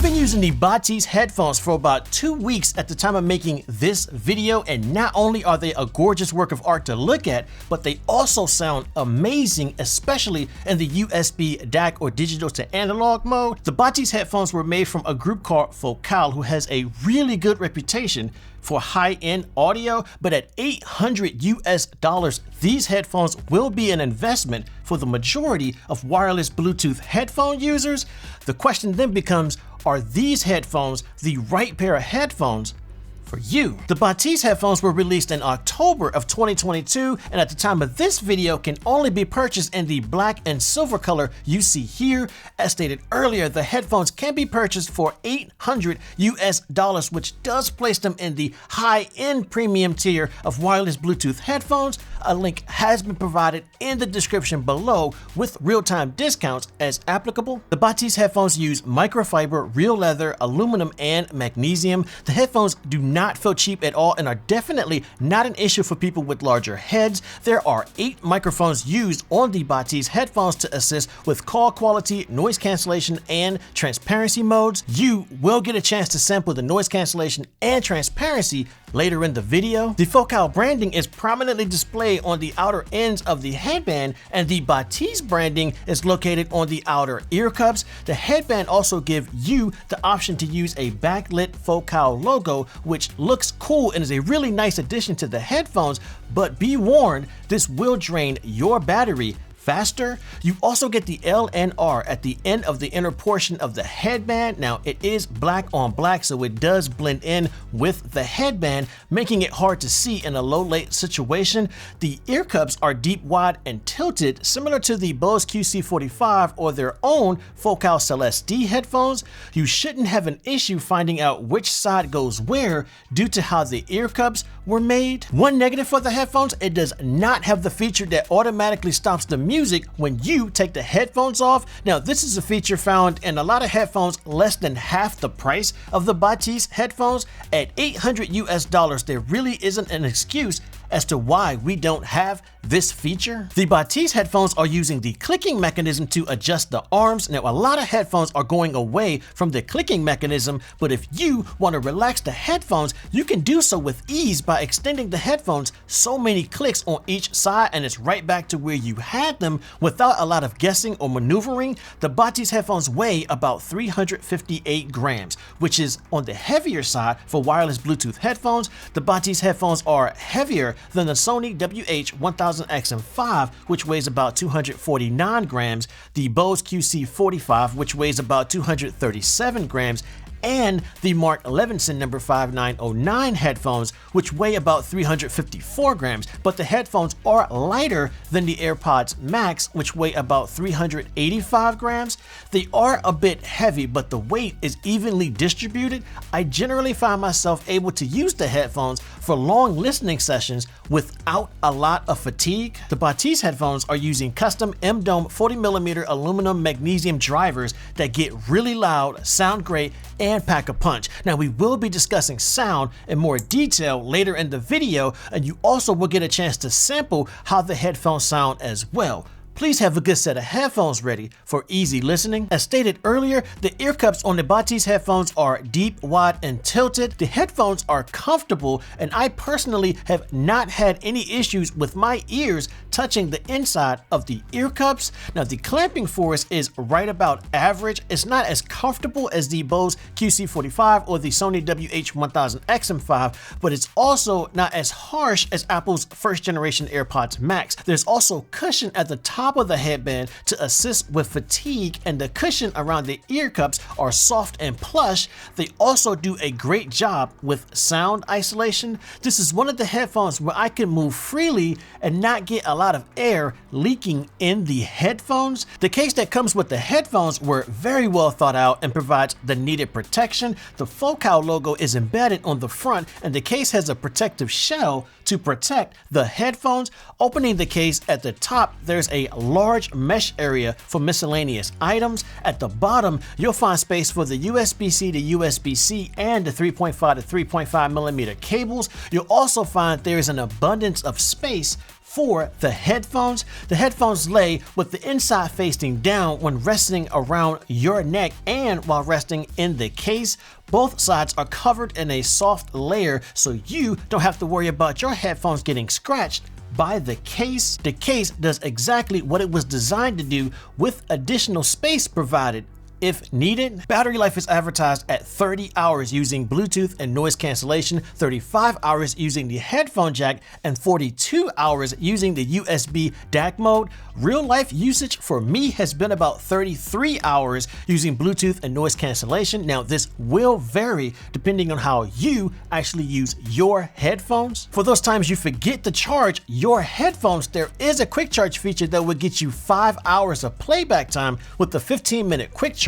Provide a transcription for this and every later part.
been using the Bathys headphones for about 2 weeks at the time of making this video, and not only are they a gorgeous work of art to look at, but they also sound amazing, especially in the USB DAC or digital to analog mode. The Bathys headphones were made from a group called Focal, who has a really good reputation for high-end audio, but at $800 these headphones will be an investment for the majority of wireless Bluetooth headphone users. The question then becomes, are these headphones the right pair of headphones for you? The Bathys headphones were released in October of 2022, and at the time of this video can only be purchased in the black and silver color you see here. As stated earlier, the headphones can be purchased for $800, which does place them in the high-end premium tier of wireless Bluetooth headphones. A link has been provided in the description below with real-time discounts as applicable. The Bathys headphones use microfiber, real leather, aluminum, and magnesium. The headphones do not feel cheap at all and are definitely not an issue for people with larger heads. There are 8 microphones used on the Bathys headphones to assist with call quality, noise cancellation, and transparency modes. You will get a chance to sample the noise cancellation and transparency later in the video. The Focal branding is prominently displayed on the outer ends of the headband, and the Bathys branding is located on the outer ear cups. The headband also gives you the option to use a backlit Focal logo, which looks cool and is a really nice addition to the headphones, but be warned, this will drain your battery faster. You also get the L and R at the end of the inner portion of the headband. Now it is black on black, so it does blend in with the headband, making it hard to see in a low light situation. The ear cups are deep, wide, and tilted, similar to the Bose QC45 or their own Focal Celeste headphones. You shouldn't have an issue finding out which side goes where due to how the ear cups were made. One negative for the headphones, it does not have the feature that automatically stops the music when you take the headphones off. Now, this is a feature found in a lot of headphones less than half the price of the Bathys headphones. At $800, there really isn't an excuse as to why we don't have this feature. The Bathys headphones are using the clicking mechanism to adjust the arms. Now, a lot of headphones are going away from the clicking mechanism, but if you want to relax the headphones, you can do so with ease by extending the headphones so many clicks on each side, and it's right back to where you had them without a lot of guessing or maneuvering. The Bathys headphones weigh about 358 grams, which is on the heavier side for wireless Bluetooth headphones. The Bathys headphones are heavier than the Sony WH-1000XM5, which weighs about 249 grams, the Bose QC45, which weighs about 237 grams, and the Mark Levinson No. 5909 headphones, which weigh about 354 grams, but the headphones are lighter than the AirPods Max, which weigh about 385 grams. They are a bit heavy, but the weight is evenly distributed. I generally find myself able to use the headphones for long listening sessions without a lot of fatigue. The Bathys headphones are using custom M-Dome 40mm aluminum magnesium drivers that get really loud, sound great, and pack a punch. Now, we will be discussing sound in more detail later in the video, and you also will get a chance to sample how the headphones sound as well. Please have a good set of headphones ready for easy listening. As stated earlier, the ear cups on the Bathys headphones are deep, wide, and tilted. The headphones are comfortable, and I personally have not had any issues with my ears touching the inside of the ear cups. Now, the clamping force is right about average. It's not as comfortable as the Bose QC45 or the Sony WH-1000XM5, but it's also not as harsh as Apple's first generation AirPods Max. There's also cushion at the top of the headband to assist with fatigue, and the cushion around the ear cups are soft and plush. They also do a great job with sound isolation. This is one of the headphones where I can move freely and not get a lot of air leaking in the headphones. The case that comes with the headphones were very well thought out and provides the needed protection. The Focal logo is embedded on the front, and the case has a protective shell to protect the headphones. Opening the case at the top, there's a large mesh area for miscellaneous items. At the bottom, you'll find space for the USB-C to USB-C and the 3.5 to 3.5 millimeter cables. You'll also find there's an abundance of space For the headphones lay with the inside facing down when resting around your neck and while resting in the case. Both sides are covered in a soft layer so you don't have to worry about your headphones getting scratched by the case. The case does exactly what it was designed to do with additional space provided if needed. Battery life is advertised at 30 hours using Bluetooth and noise cancellation, 35 hours using the headphone jack, and 42 hours using the USB DAC mode. Real life usage for me has been about 33 hours using Bluetooth and noise cancellation. Now this will vary depending on how you actually use your headphones. For those times you forget to charge your headphones, there is a quick charge feature that will get you 5 hours of playback time with the 15-minute quick charge.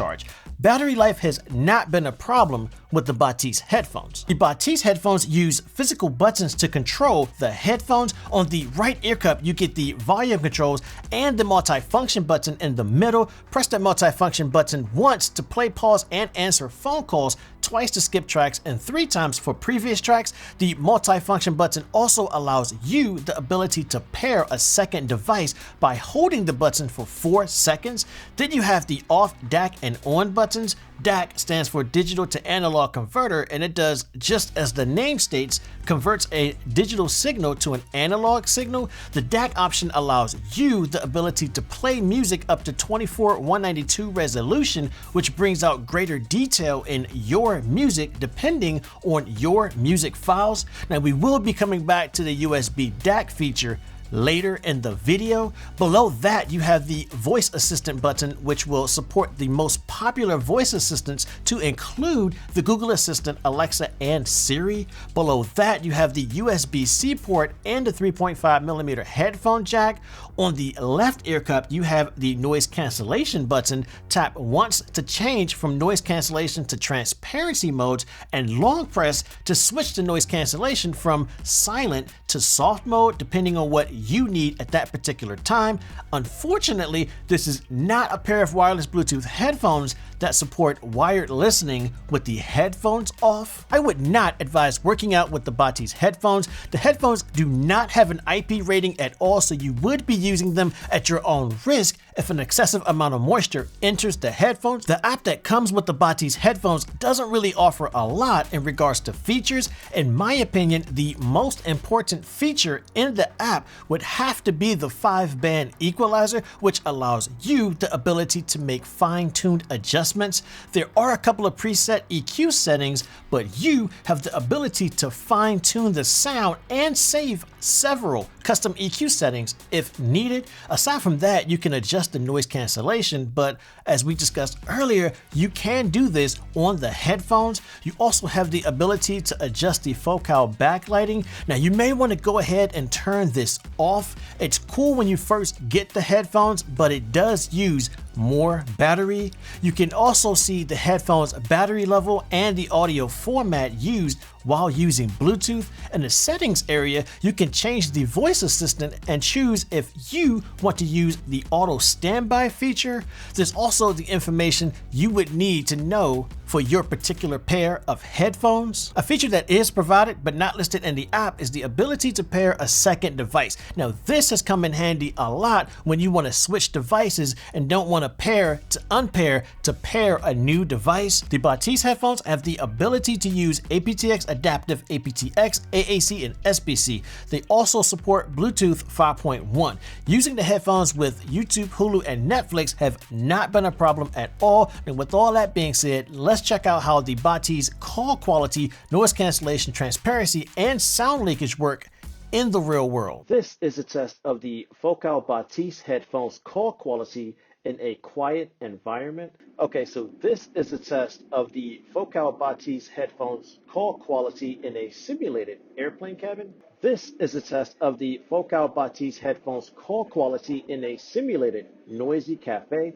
Battery life has not been a problem with the Bathys headphones. The Bathys headphones use physical buttons to control the headphones. On the right ear cup, you get the volume controls and the multifunction button in the middle. Press that multifunction button once to play, pause, and answer phone calls, twice to skip tracks, and 3 times for previous tracks. The multifunction button also allows you the ability to pair a second device by holding the button for 4 seconds. Then you have the off, DAC, and on buttons. DAC stands for digital to analog converter, and it does just as the name states, converts a digital signal to an analog signal. The DAC option allows you the ability to play music up to 24:192 resolution, which brings out greater detail in your music depending on your music files. Now we will be coming back to the USB DAC feature later in the video. Below that, you have the voice assistant button, which will support the most popular voice assistants to include the Google Assistant, Alexa, and Siri. Below that, you have the USB-C port and the 3.5mm headphone jack. On the left ear cup, you have the noise cancellation button. Tap once to change from noise cancellation to transparency modes, and long press to switch the noise cancellation from silent to soft mode, depending on what you need at that particular time. Unfortunately, this is not a pair of wireless Bluetooth headphones that support wired listening with the headphones off. I would not advise working out with the Bathys headphones. The headphones do not have an IP rating at all, so you would be using them at your own risk if an excessive amount of moisture enters the headphones. The app that comes with the Bathys headphones doesn't really offer a lot in regards to features. In my opinion, the most important feature in the app would have to be the 5-band equalizer, which allows you the ability to make fine-tuned adjustments. There are a couple of preset EQ settings, but you have the ability to fine-tune the sound and save several custom EQ settings if needed. Aside from that, you can adjust the noise cancellation, but as we discussed earlier, you can do this on the headphones. You also have the ability to adjust the focal backlighting. Now, you may want to go ahead and turn this off. It's cool when you first get the headphones, but it does use more battery. You can also see the headphones battery level and the audio format used while using Bluetooth. In the settings area, you can change the voice assistant and choose if you want to use the auto standby feature. There's also the information you would need to know for your particular pair of headphones. A feature that is provided but not listed in the app is the ability to pair a second device. Now, this has come in handy a lot when you want to switch devices and don't want to pair to unpair to pair a new device. The Bathys headphones have the ability to use aptX adaptive, aptX, AAC, and SBC. They also support Bluetooth 5.1. Using the headphones with YouTube, Hulu, and Netflix have not been a problem at all. And with all that being said, let's check out how the Bathys call quality, noise cancellation, transparency, and sound leakage work in the real world. This is a test of the Focal Bathys headphones call quality in a quiet environment. Okay, so this is a test of the Focal Bathys headphones call quality in a simulated airplane cabin. This is a test of the Focal Bathys headphones call quality in a simulated noisy cafe.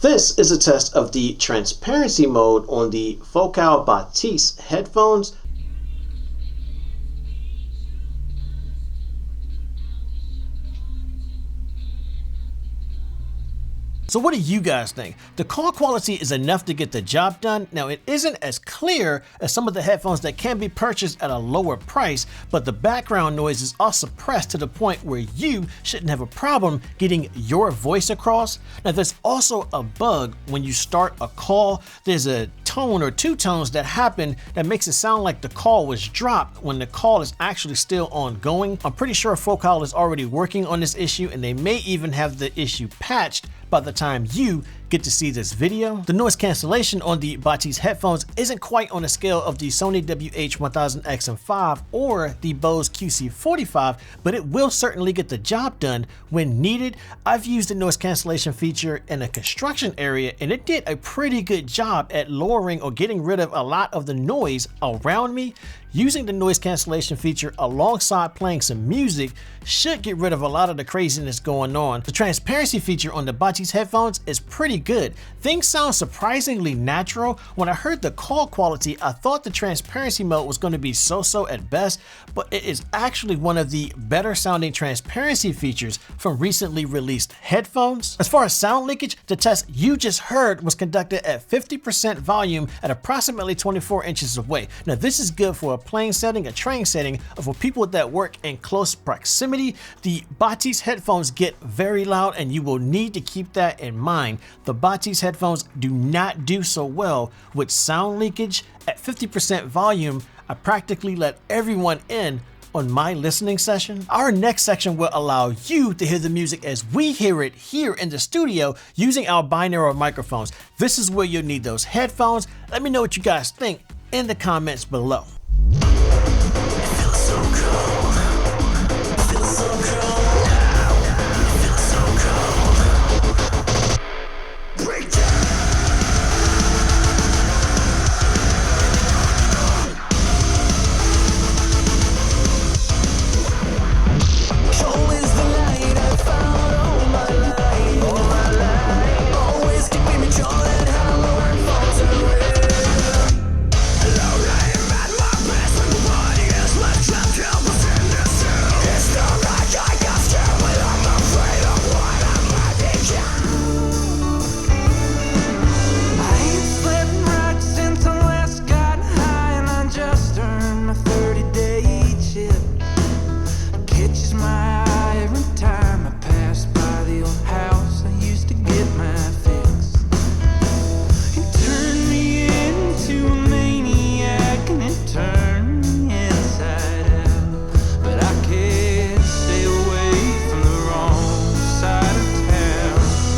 This is a test of the transparency mode on the Focal Bathys headphones. So what do you guys think? The call quality is enough to get the job done. Now, it isn't as clear as some of the headphones that can be purchased at a lower price, but the background noises are suppressed to the point where you shouldn't have a problem getting your voice across. Now, there's also a bug when you start a call. There's a tone or two tones that happen that makes it sound like the call was dropped when the call is actually still ongoing. I'm pretty sure Focal is already working on this issue, and they may even have the issue patched by the time you get to see this video. The noise cancellation on the Bathys headphones isn't quite on the scale of the Sony WH-1000XM5 or the Bose QC45, but it will certainly get the job done when needed. I've used the noise cancellation feature in a construction area, and it did a pretty good job at lowering or getting rid of a lot of the noise around me. Using the noise cancellation feature alongside playing some music should get rid of a lot of the craziness going on. The transparency feature on the Bathys headphones is pretty good. Things sound surprisingly natural. When I heard the call quality, I thought the transparency mode was going to be so-so at best, but it is actually one of the better sounding transparency features from recently released headphones. As far as sound leakage, the test you just heard was conducted at 50% volume at approximately 24 inches away. Now, this is good for a playing setting, a training setting, or for people that work in close proximity. The Bathys headphones get very loud, and you will need to keep that in mind. The Bathys headphones do not do so well with sound leakage. At 50% volume, I practically let everyone in on my listening session. Our next section will allow you to hear the music as we hear it here in the studio using our binaural microphones. This is where you'll need those headphones. Let me know what you guys think in the comments below.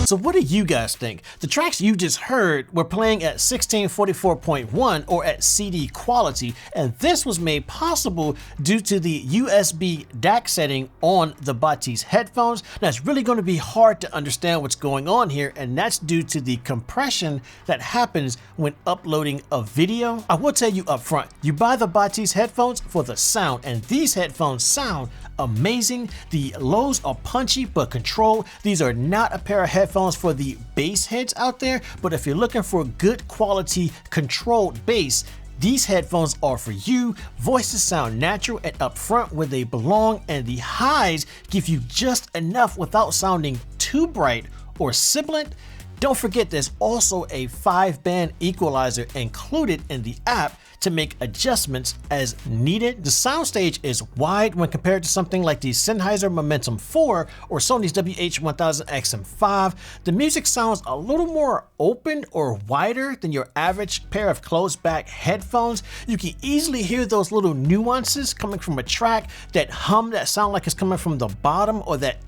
So what do you guys think? The tracks you just heard were playing at 1644.1 or at CD quality, and this was made possible due to the USB DAC setting on the Bathys headphones. Now, it's really going to be hard to understand what's going on here, and that's due to the compression that happens when uploading a video. I will tell you up front, you buy the Bathys headphones for the sound, and these headphones sound amazing. The lows are punchy but controlled. These are not a pair of headphones for the bass heads out there, but if you're looking for good quality controlled bass, these headphones are for you. Voices sound natural and upfront where they belong, and the highs give you just enough without sounding too bright or sibilant. Don't forget there's also a 5-band equalizer included in the app to make adjustments as needed. The soundstage is wide when compared to something like the Sennheiser Momentum 4 or Sony's WH-1000XM5. The music sounds a little more open or wider than your average pair of closed back headphones. You can easily hear those little nuances coming from a track, that hum that sound like it's coming from the bottom, or that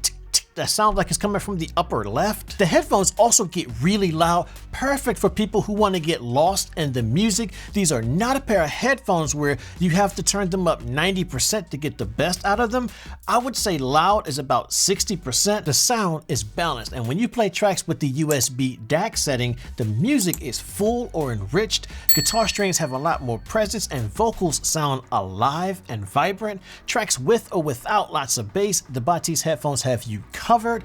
that sounds like it's coming from the upper left. The headphones also get really loud, perfect for people who want to get lost in the music. These are not a pair of headphones where you have to turn them up 90% to get the best out of them. I would say loud is about 60%. The sound is balanced, and when you play tracks with the USB DAC setting, the music is full or enriched. Guitar strings have a lot more presence, and vocals sound alive and vibrant. Tracks with or without lots of bass, the Bathys headphones have you covered.